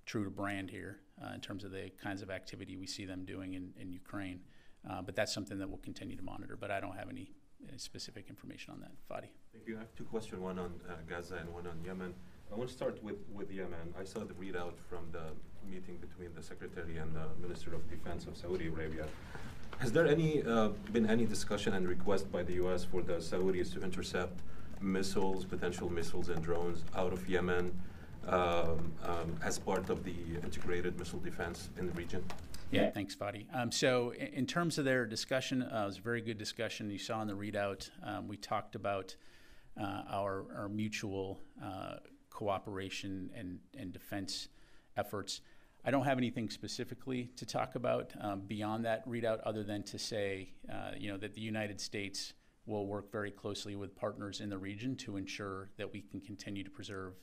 F: true to brand here in terms of the kinds of activity we see them doing in Ukraine. But that's something that we'll continue to monitor, but I don't have any specific information on that. Fadi.
L: Thank you. I have two questions, one on Gaza and one on Yemen. I want to start with Yemen. I saw the readout from the meeting between the Secretary and the Minister of Defense of Saudi Arabia. Has there been any discussion and request by the U.S. for the Saudis to intercept missiles, potential missiles and drones out of Yemen as part of the integrated missile defense in the region?
F: Yeah, thanks, Fadi. So in terms of their discussion, it was a very good discussion. You saw in the readout, we talked about our mutual cooperation and defense efforts. I don't have anything specifically to talk about beyond that readout other than to say, that the United States will work very closely with partners in the region to ensure that we can continue to preserve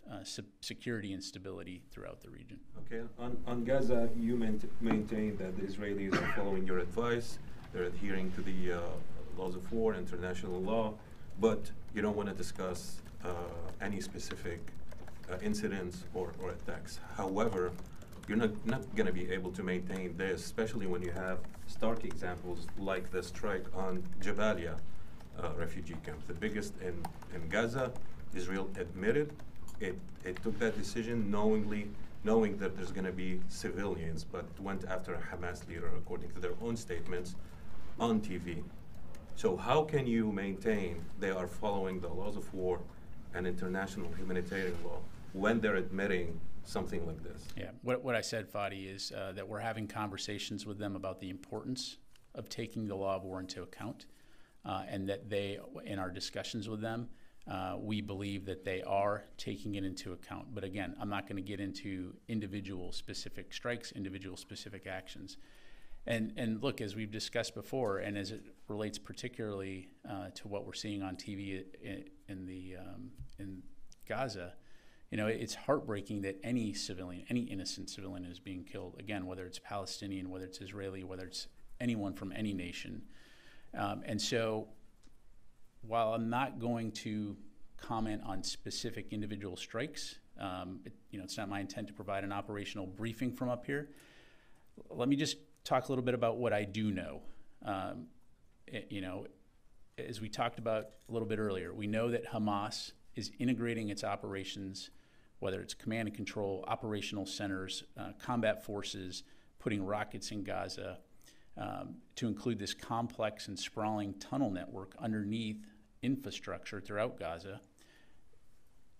F: security and stability throughout the region.
L: Okay. On Gaza, you maintain that the Israelis are following your advice. They're adhering to the laws of war, international law, but you don't want to discuss any specific incidents or attacks. However, you're not going to be able to maintain this, especially when you have stark examples like the strike on Jabalia refugee camp, the biggest in Gaza. Israel admitted it took that decision knowing that there's going to be civilians, but went after a Hamas leader, according to their own statements, on TV. So how can you maintain they are following the laws of war and international humanitarian law when they're admitting something like this?
F: Yeah, what I said, Fadi, is that we're having conversations with them about the importance of taking the law of war into account, and that they, in our discussions with them, we believe that they are taking it into account. But again, I'm not going to get into individual specific strikes, individual specific actions. And look, as we've discussed before, and as it relates particularly to what we're seeing on TV in Gaza, it's heartbreaking that any civilian, any innocent civilian is being killed. Again, whether it's Palestinian, whether it's Israeli, whether it's anyone from any nation. And so while I'm not going to comment on specific individual strikes, it's not my intent to provide an operational briefing from up here. Let me just talk a little bit about what I do know. As we talked about a little bit earlier, we know that Hamas is integrating its operations, whether it's command and control, operational centers, combat forces, putting rockets in Gaza, to include this complex and sprawling tunnel network underneath infrastructure throughout Gaza,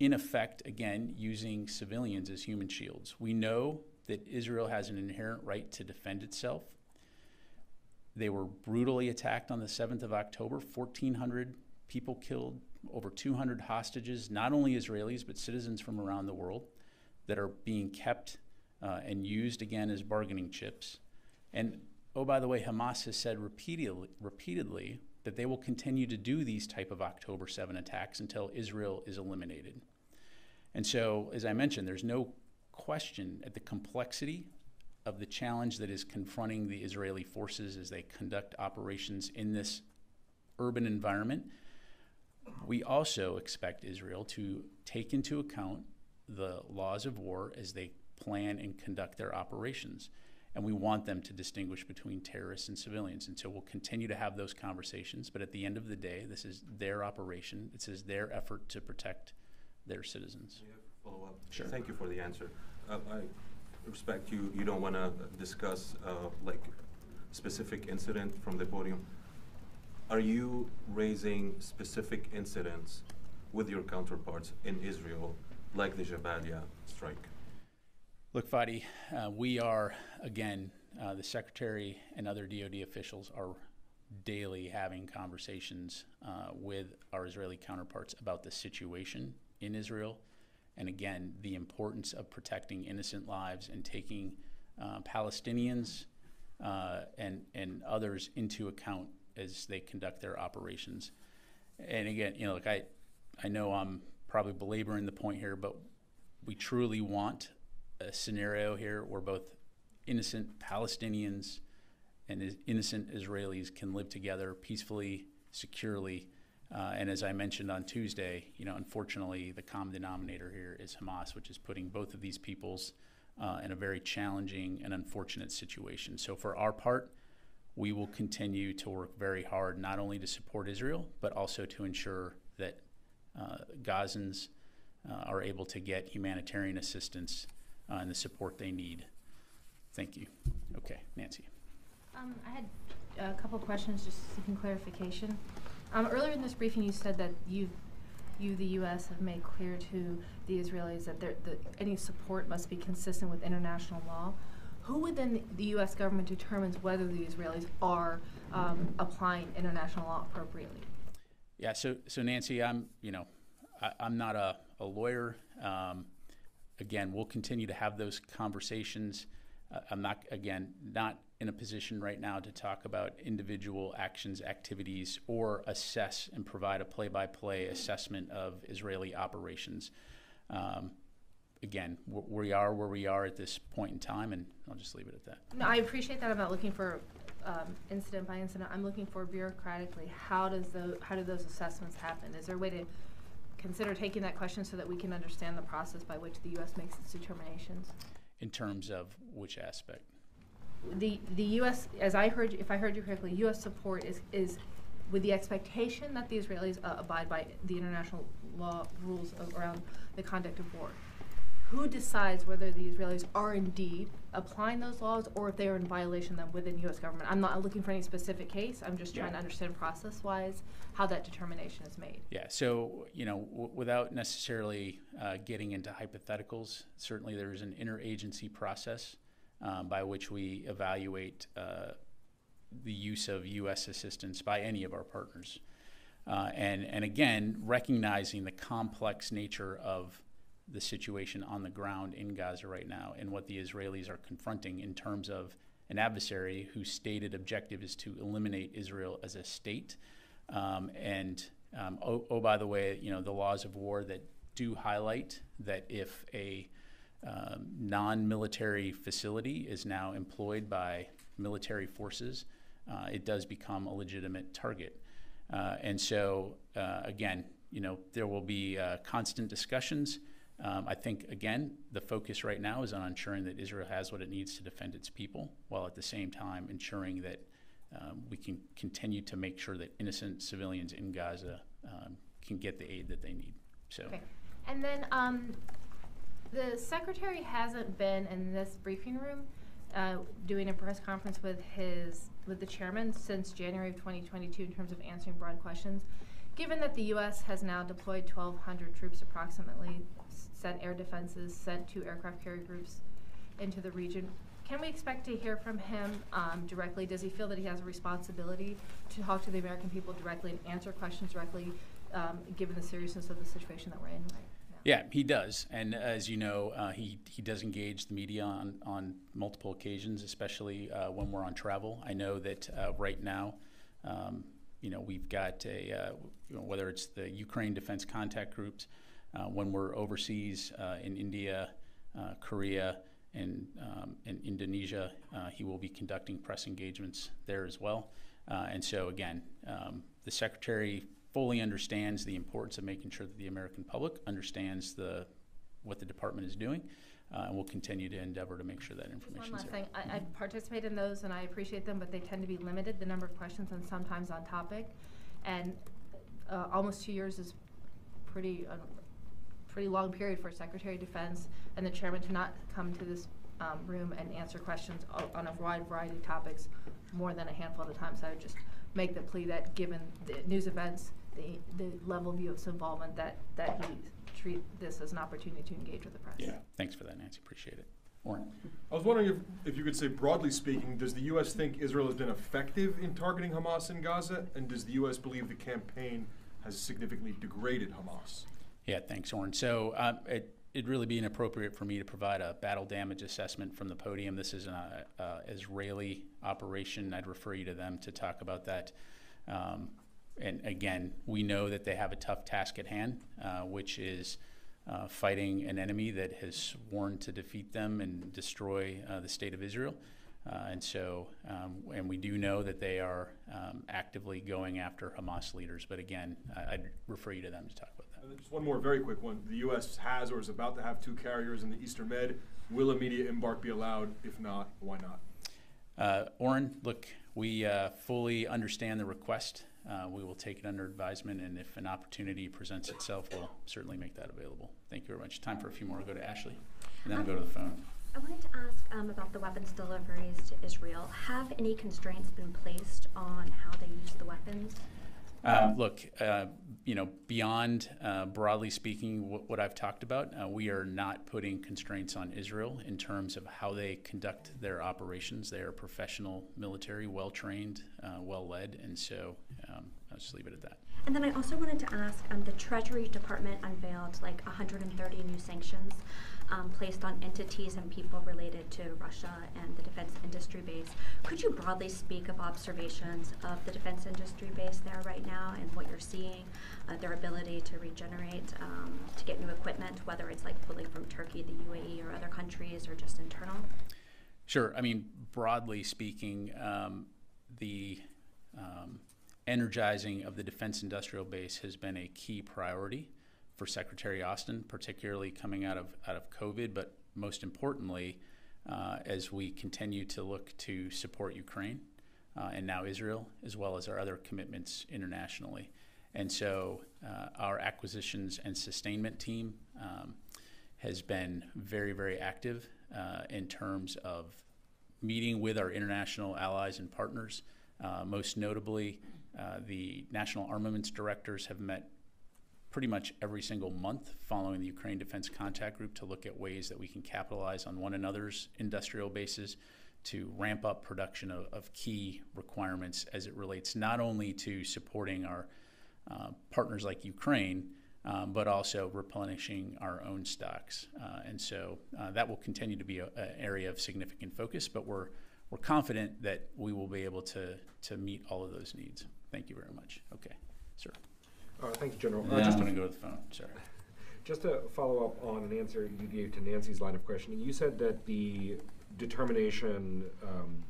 F: in effect, again, using civilians as human shields. We know that Israel has an inherent right to defend itself. They were brutally attacked on the 7th of October, 1,400 people killed, over 200 hostages, not only Israelis, but citizens from around the world that are being kept and used again as bargaining chips. And oh, by the way, Hamas has said repeatedly that they will continue to do these type of October 7 attacks until Israel is eliminated. And so, as I mentioned, there's no question at the complexity of the challenge that is confronting the Israeli forces as they conduct operations in this urban environment. We also expect Israel to take into account the laws of war as they plan and conduct their operations. and we want them to distinguish between terrorists and civilians. And so we'll continue to have those conversations, but at the end of the day, this is their operation. This is their effort to protect their citizens.
L: May I follow up?
F: Sure.
L: Thank you for the answer. I respect you don't want to discuss like specific incident from the podium. Are you raising specific incidents with your counterparts in Israel, like the Jabalia strike?
F: Look, Fadi, we are, again, the Secretary and other DoD officials are daily having conversations with our Israeli counterparts about the situation in Israel, and again, the importance of protecting innocent lives and taking Palestinians and others into account as they conduct their operations. And again, look, I know I'm probably belaboring the point here, but we truly want a scenario here where both innocent Palestinians and innocent Israelis can live together peacefully, securely. And as I mentioned on Tuesday, unfortunately, the common denominator here is Hamas, which is putting both of these peoples in a very challenging and unfortunate situation. So for our part, we will continue to work very hard, not only to support Israel, but also to ensure that Gazans are able to get humanitarian assistance and the support they need. Thank you. Okay, Nancy.
M: I had a couple questions just seeking clarification. Earlier in this briefing, you said that you, the U.S., have made clear to the Israelis that any support must be consistent with international law. Who within the U.S. government determines whether the Israelis are applying international law appropriately?
F: Yeah. So Nancy, I'm not a lawyer. Again, we'll continue to have those conversations. I'm not in a position right now to talk about individual actions, activities, or assess and provide a play-by-play assessment of Israeli operations. Again, we are where we are at this point in time, and I'll just leave it at that.
M: No, I appreciate that. I'm not looking for incident by incident. I'm looking for bureaucratically, how do those assessments happen? Is there a way to consider taking that question so that we can understand the process by which the U.S. makes its determinations?
F: In terms of which aspect?
M: The U.S., if I heard you correctly, U.S. support is with the expectation that the Israelis abide by the international law rules around the conduct of war. Who decides whether the Israelis are indeed applying those laws or if they are in violation of them within U.S. government? I'm not looking for any specific case. I'm just trying to understand process-wise how that determination is made.
F: Yeah, so, without necessarily getting into hypotheticals, certainly there is an interagency process by which we evaluate the use of U.S. assistance by any of our partners. And again, recognizing the complex nature of the situation on the ground in Gaza right now and what the Israelis are confronting in terms of an adversary whose stated objective is to eliminate Israel as a state. By the way, the laws of war that do highlight that if a non-military facility is now employed by military forces, it does become a legitimate target. Again, there will be constant discussions. I think, again, the focus right now is on ensuring that Israel has what it needs to defend its people, while at the same time ensuring that we can continue to make sure that innocent civilians in Gaza can get the aid that they need. So.
M: Okay. And then the Secretary hasn't been in this briefing room doing a press conference with the chairman since January of 2022 in terms of answering broad questions. Given that the U.S. has now deployed 1,200 troops approximately, sent air defenses, sent 2 aircraft carrier groups into the region, can we expect to hear from him directly? Does he feel that he has a responsibility to talk to the American people directly and answer questions directly, given the seriousness of the situation that we're in right now?
F: Yeah, he does. And as you know, he does engage the media on multiple occasions, especially when we're on travel. I know that right now, we've got whether it's the Ukraine Defense Contact Groups, when we're overseas in India, Korea, and Indonesia, he will be conducting press engagements there as well. And so again, the Secretary fully understands the importance of making sure that the American public understands what the department is doing. and we'll continue to endeavor to make sure that information
M: One
F: is
M: last
F: there.
M: thing, I participate in those and I appreciate them, but they tend to be limited, the number of questions and sometimes on topic. And almost 2 years is pretty long period for Secretary of Defense and the Chairman to not come to this room and answer questions on a wide variety of topics more than a handful at a time. So I would just make the plea that given the news events, the level of U.S. involvement, that he treat this as an opportunity to engage with the press.
F: Yeah, thanks for that, Nancy. Appreciate it. Warren?
N: I was wondering if you could say, broadly speaking, does the U.S. think Israel has been effective in targeting Hamas in Gaza, and does the U.S. believe the campaign has significantly degraded Hamas?
F: Yeah, thanks, Warren. So it'd really be inappropriate for me to provide a battle damage assessment from the podium. This is an Israeli operation. I'd refer you to them to talk about that. And again, we know that they have a tough task at hand, which is fighting an enemy that has sworn to defeat them and destroy the state of Israel. And we do know that they are actively going after Hamas leaders. But again, I'd refer you to them to talk about that.
N: And then just one more very quick one. The U.S. has or is about to have 2 carriers in the Eastern Med. Will immediate embark be allowed? If not, why not?
F: Oren, look, we fully understand the request. We will take it under advisement, and if an opportunity presents itself, we'll certainly make that available. Thank you very much. Time for a few more. I'll go to Ashley, and then I'll go to the phone.
O: I wanted to ask about the weapons deliveries to Israel. Have any constraints been placed on how they use the weapons?
F: Look, beyond broadly speaking what I've talked about, we are not putting constraints on Israel in terms of how they conduct their operations. They are professional military, well-trained, well-led, and so I'll just leave it at that.
O: And then I also wanted to ask, the Treasury Department unveiled like 130 new sanctions placed on entities and people related to Russia and the defense industry base. Could you broadly speak of observations of the defense industry base there right now and what you're seeing, their ability to regenerate, to get new equipment, whether it's like pulling from Turkey, the UAE, or other countries, or just internal?
F: Sure. I mean, broadly speaking, the energizing of the defense industrial base has been a key priority for Secretary Austin, particularly coming out of COVID, but most importantly, as we continue to look to support Ukraine and now Israel, as well as our other commitments internationally. And so our acquisitions and sustainment team has been very, very active in terms of meeting with our international allies and partners. Most notably, the National Armaments Directors have met pretty much every single month following the Ukraine Defense Contact Group to look at ways that we can capitalize on one another's industrial bases to ramp up production of key requirements as it relates not only to supporting our partners like Ukraine, but also replenishing our own stocks. And so that will continue to be an area of significant focus, but we're confident that we will be able to meet all of those needs. Thank you very much. Okay, sir.
P: Thank you, General.
F: I'm just going to go to the phone. Sorry.
P: Just to follow up on an answer you gave to Nancy's line of questioning, you said that the determination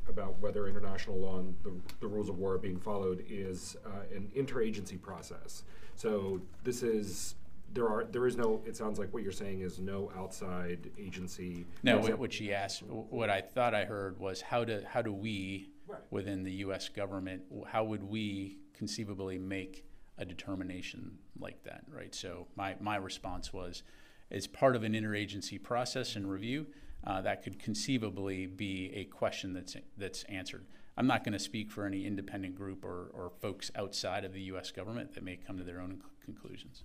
P: about whether international law and the rules of war are being followed is an interagency process. So this is there is no. It sounds like what you're saying is no outside agency.
F: No, what she asked, what I thought I heard was how do we, within the U.S. government, how would we conceivably make a determination like that, right? So my response was, as part of an interagency process and review, that could conceivably be a question that's answered. I'm not going to speak for any independent group or folks outside of the U.S. government that may come to their own conclusions.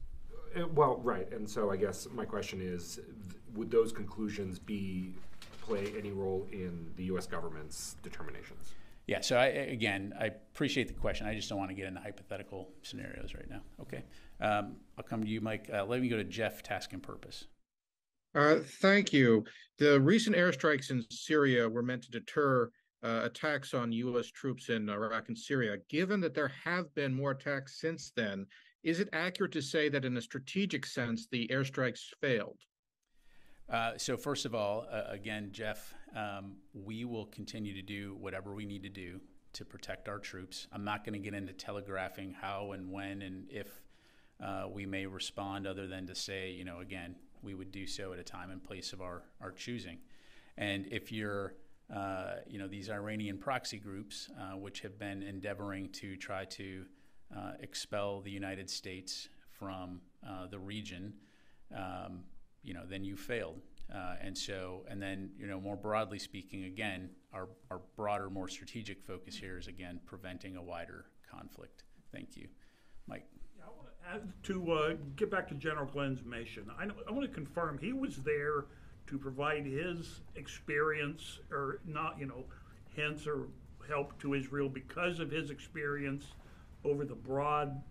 P: Well, right, and so I guess my question is, would those conclusions play any role in the U.S. government's determinations?
F: Yeah, so I appreciate the question. I just don't want to get into hypothetical scenarios right now. Okay, I'll come to you, Mike. Let me go to Jeff, task and purpose.
Q: Thank you. The recent airstrikes in Syria were meant to deter attacks on U.S. troops in Iraq and Syria. Given that there have been more attacks since then, is it accurate to say that in a strategic sense, the airstrikes failed?
F: So first of all, again, Jeff, we will continue to do whatever we need to do to protect our troops. I'm not going to get into telegraphing how and when and if we may respond, other than to say, again, we would do so at a time and place of our choosing. And if you're, these Iranian proxy groups, which have been endeavoring to try to expel the United States from the region, then you failed. And then, more broadly speaking, again, our broader, more strategic focus here is, again, preventing a wider conflict. Thank you. Mike.
R: To get back to General Glenn's mission, I want to confirm he was there to provide his experience, or not, hints or help to Israel because of his experience over the breadth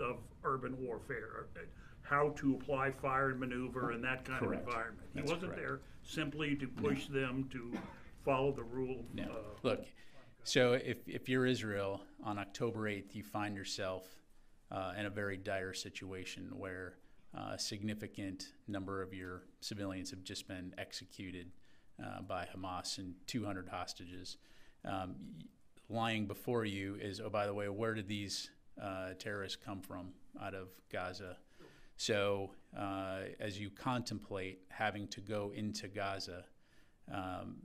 R: of urban warfare, how to apply fire and maneuver and that kind
F: Correct.
R: of environment. He
F: That's
R: wasn't
F: correct.
R: there simply to push them to follow the rule.
F: No. Look, so if you're Israel on October 8th, you find yourself in a very dire situation where a significant number of your civilians have just been executed by Hamas and 200 hostages. Lying before you is, oh, by the way, where did these terrorists come from out of Gaza? So as you contemplate having to go into Gaza,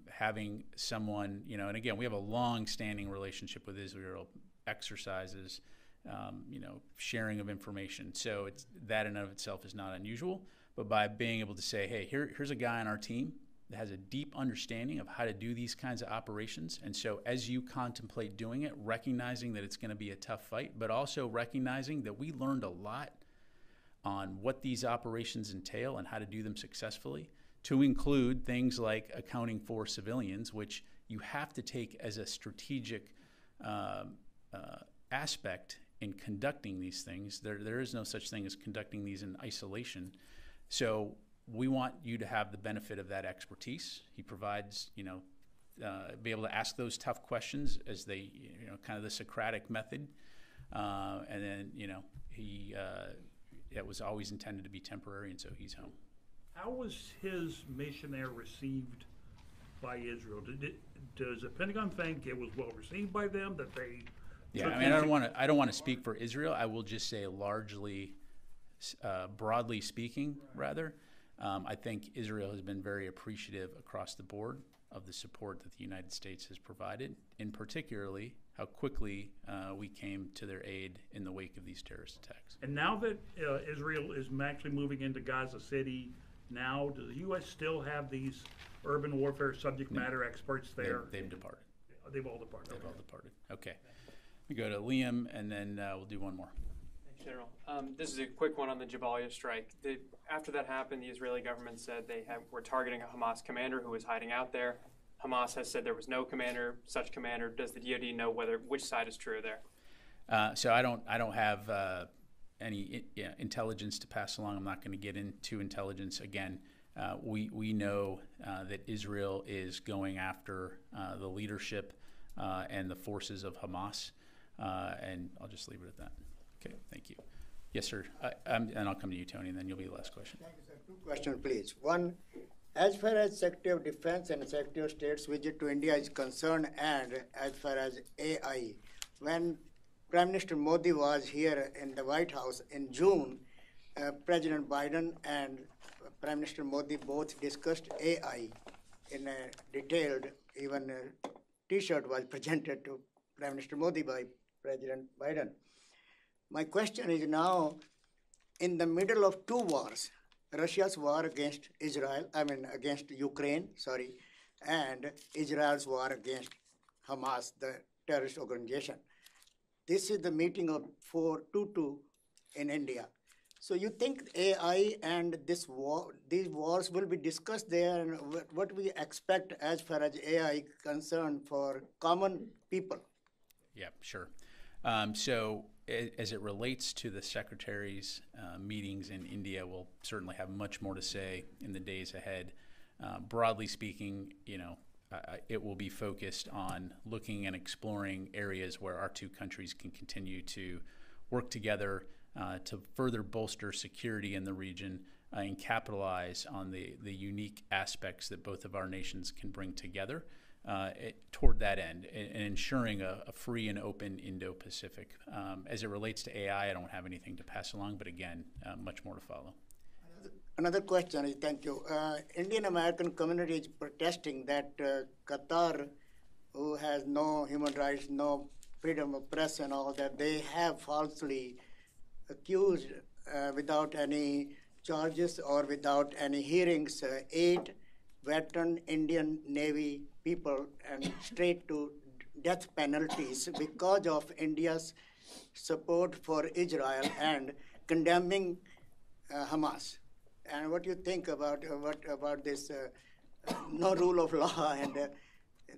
F: having someone, and again, we have a long-standing relationship with Israel, exercises, sharing of information. So that in and of itself is not unusual. But by being able to say, hey, here's a guy on our team that has a deep understanding of how to do these kinds of operations. And so as you contemplate doing it, recognizing that it's going to be a tough fight, but also recognizing that we learned a lot on what these operations entail and how to do them successfully, to include things like accounting for civilians, which you have to take as a strategic aspect in conducting these things. There is no such thing as conducting these in isolation. So we want you to have the benefit of that expertise. He provides, be able to ask those tough questions as they, kind of the Socratic method. And then, it was always intended to be temporary, and so he's home.
R: How was his mission there received by Israel? Does the Pentagon think it was well received by them, that they?
F: Yeah, I mean, I don't want to speak for Israel. I will just say largely, broadly speaking, rather, I think Israel has been very appreciative across the board of the support that the United States has provided, and particularly how quickly we came to their aid in the wake of these terrorist attacks.
R: And now that Israel is actually moving into Gaza City, now does the U.S. still have these urban warfare subject matter experts there?
F: They've departed.
R: They've all departed.
F: They've all departed. Okay. We go to Liam, and then we'll do one more.
S: Thanks, General. This is a quick one on the Jabalia strike. After that happened, the Israeli government said they were targeting a Hamas commander who was hiding out there. Hamas has said there was no such commander. Does the DoD know which side is true there?
F: So I don't have any intelligence to pass along. I'm not going to get into intelligence again. We know that Israel is going after the leadership and the forces of Hamas, and I'll just leave it at that. Okay, thank you. Yes, sir. And I'll come to you, Tony, and then you'll be the last question.
T: Thank you, sir. Two questions, please. One, as far as Secretary of Defense and Secretary of State's visit to India is concerned, and as far as AI, when Prime Minister Modi was here in the White House in June, President Biden and Prime Minister Modi both discussed AI in a detailed, even a T-shirt was presented to Prime Minister Modi by President Biden. My question is now, in the middle of two wars, Russia's war against against Ukraine, and Israel's war against Hamas, the terrorist organization. This is the meeting of 422 in India. So you think AI and these wars will be discussed there, and what we expect as far as AI concerned for common people?
F: Yeah, sure. So as it relates to the Secretary's meetings in India, we'll certainly have much more to say in the days ahead. Broadly speaking, it will be focused on looking and exploring areas where our two countries can continue to work together to further bolster security in the region and capitalize on the unique aspects that both of our nations can bring together toward that end, and ensuring a free and open Indo-Pacific. As it relates to AI, I don't have anything to pass along, but again, much more to follow.
T: Another question is, thank you. Indian American community is protesting that Qatar, who has no human rights, no freedom of press and all that, they have falsely accused without any charges or without any hearings 8 veteran Indian Navy people and straight to death penalties because of India's support for Israel and condemning Hamas. And what do you think about this no rule of law? And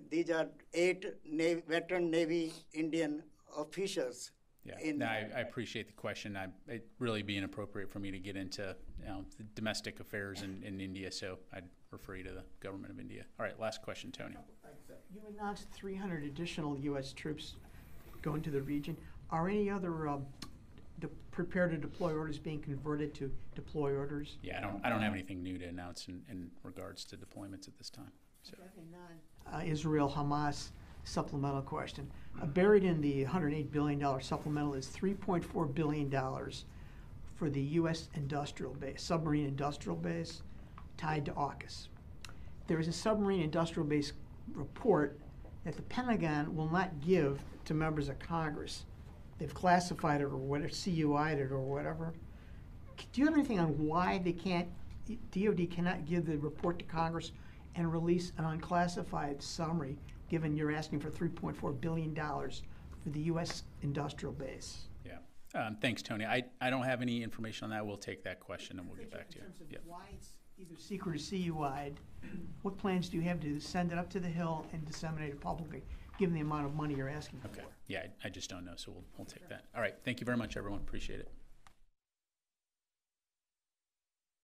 T: these are 8 veteran Navy Indian officials.
F: Yeah, no, I appreciate the question. It really be inappropriate for me to get into the domestic affairs in India, so I'd refer you to the government of India. All right, last question, Tony.
E: You announced 300 additional U.S. troops going to the region. Are any other prepare to deploy orders being converted to deploy orders?
F: Yeah, I don't have anything new to announce in regards to deployments at this time. So.
E: Israel-Hamas supplemental question. Buried in the $108 billion supplemental is $3.4 billion for the U.S. industrial base, submarine industrial base, tied to AUKUS. There is a submarine industrial base report that the Pentagon will not give to members of Congress. They've classified it or whatever, CUI'd it or whatever. Do you have anything on why they can't, DOD cannot give the report to Congress and release an unclassified summary, given you're asking for $3.4 billion for the U.S. industrial base?
F: Yeah. Thanks, Tony. I don't have any information on that. We'll take that question and we'll get back to you.
E: In terms of why it's either secret or CUI'd, what plans do you have to send it up to the Hill and disseminate it publicly, given the amount of money you're asking for?
F: Okay. Yeah, I just don't know, so we'll take that. All right. Thank you very much, everyone. Appreciate it.